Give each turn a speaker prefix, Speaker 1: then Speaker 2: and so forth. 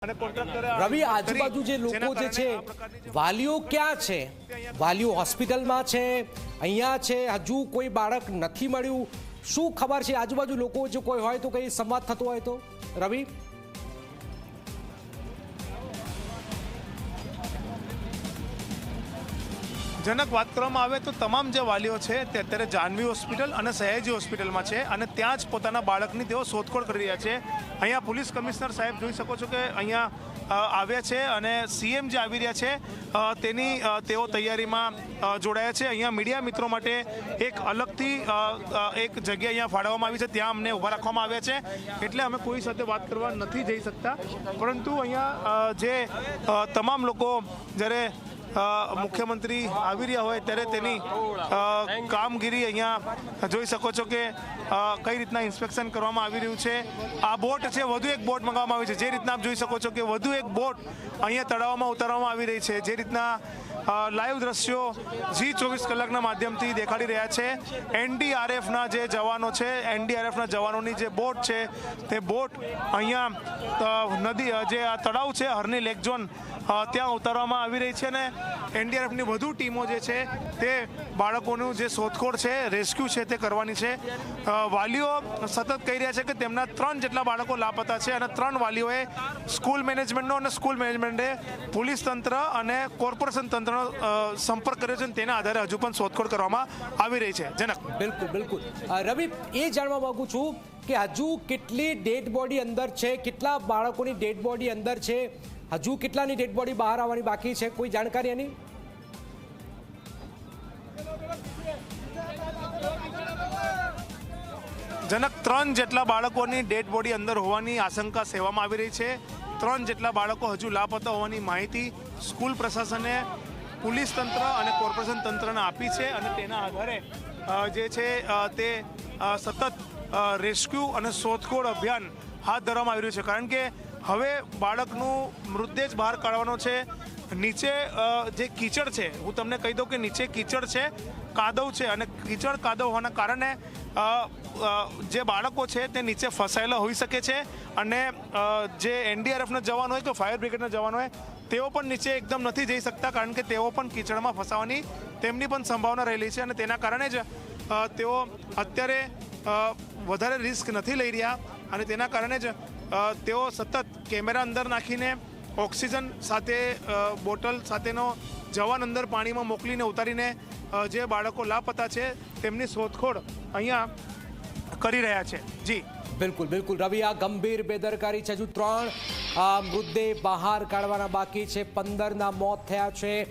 Speaker 1: રવિ, આજુબાજુ જે લોકો જે છે વાલીઓ ક્યાં છે? વાલીઓ હોસ્પિટલમાં છે, અહીંયા છે, હજુ કોઈ બાળક નથી મળ્યું? શું ખબર છે? આજુબાજુ લોકો જો કોઈ હોય તો કઈ સંવાદ થતો હોય તો રવિ?
Speaker 2: જનક વાત કરવામાં આવે તો તમામ જે વાલીઓ છે તે અત્યારે જાનવી હોસ્પિટલ અને સયાજી હોસ્પિટલમાં છે અને ત્યાં જ પોતાના બાળકની તેઓ શોધખોળ કરી રહ્યા છે। અહીંયા પોલીસ કમિશનર સાહેબ જોઈ શકો છો કે અહીંયા આવ્યા છે અને સીએમ જે આવી રહ્યા છે તેની તેઓ તૈયારીમાં જોડાયા છે। અહીંયા મીડિયા મિત્રો માટે એક અલગથી એક જગ્યા અહીંયા ફાળવવામાં આવી છે, ત્યાં અમને ઊભા રાખવામાં આવ્યા છે, એટલે અમે કોઈ સાથે વાત કરવા નથી જઈ શકતા। પરંતુ અહીંયા જે તમામ લોકો જ્યારે મુખ્યમંત્રી આવી રહ્યા હોય ત્યારે તેની કામગીરી અહીંયા જોઈ શકો છો કે કઈ રીતના ઇન્સ્પેક્શન કરવામાં આવી રહ્યું છે। આ બોટ છે, વધુ એક બોટ મંગાવવામાં આવી છે, જે રીતના આપ જોઈ શકો છો કે વધુ એક બોટ અહીંયા તળાવમાં ઉતારવામાં આવી રહી છે, જે રીતના લાઈવ દ્રશ્યો G24 કલાકના માધ્યમથી દેખાડી રહ્યા છે। એનડીઆરએફના જે જવાનો છે, એનડીઆરએફના જવાનોની જે બોટ છે તે બોટ અહીંયા નદી જે આ તળાવ છે હરની લેક ઝોન ત્યાં ઉતારવામાં આવી રહી છે અને એનડીઆરએફની વધુ ટીમો જે છે તે બાળકોનું જે શોધખોળ છે, રેસ્ક્યુ છે તે કરવાની છે। વાલીઓ સતત કહી રહ્યા છે કે તેમના 3 જેટલા બાળકો લાપતા છે અને 3 વાલીઓએ સ્કૂલ મેનેજમેન્ટનો અને સ્કૂલ મેનેજમેન્ટે પોલીસ તંત્ર અને કોર્પોરેશન તંત્રનો સંપર્ક કર્યો છે અને તેના આધારે હજુ પણ શોધખોળ કરવામાં આવી રહી છે। જનક,
Speaker 1: બિલકુલ બિલકુલ રવિ, એ જાણવા માંગુ છું કે હજુ કેટલી ડેડ બોડી અંદર છે, કેટલા બાળકોની ડેડ બોડી અંદર છે, હજુ કેટલાની ડેડ બોડી બહાર આવવાની બાકી છે, કોઈ જાણકારી એની?
Speaker 2: જનક, 3 જેટલા બાળકોની ડેડ બોડી અંદર હોવાની આશંકા સેવામાં આવી રહી છે। 3 જેટલા બાળકો હજુ લાપતા હોવાની માહિતી સ્કૂલ પ્રશાસને પોલીસ તંત્ર અને કોર્પોરેશન તંત્રને આપી છે અને તેના આધારે જે છે તે સતત રેસ્ક્યુ અને શોધખોળ અભિયાન હાથ ધરવામાં આવી રહ્યું છે, કારણ કે હવે બાળકનું મૃતદેહ બહાર કાઢવાનો છે। નીચે જે કીચડ છે, હું તમને કહી દઉં કે નીચે કીચડ છે, કાદવ છે અને કીચડ કાદવ હોવાના કારણે જે બાળકો છે તે નીચે ફસાયેલા હોઈ શકે છે અને જે એનડીઆરએફના જવાન હોય કે ફાયર બ્રિગેડના જવાન હોય તેઓ પણ નીચે એકદમ નથી જઈ શકતા, કારણ કે તેઓ પણ કીચડમાં ફસાવાની તેમની પણ સંભાવના રહેલી છે અને તેના કારણે જ તેઓ અત્યારે વધારે રિસ્ક નથી લઈ રહ્યા અને તેના કારણે જ તેઓ સતત કેમેરા અંદર નાખીને ઓક્સિજન સાથે બોટલ સાથેનો જવાન અંદર પાણીમાં મોકલીને ઉતારીને જે બાળકો લાપતા છે તેમની શોધખોળ અહીંયા કરી રહ્યા છે। જી
Speaker 1: બિલકુલ બિલકુલ રવિ, આ ગંભીર બેદરકારી છે। હજુ 3 મૃતદેહ બહાર કાઢવાના બાકી છે, 15ના મોત થયા છે।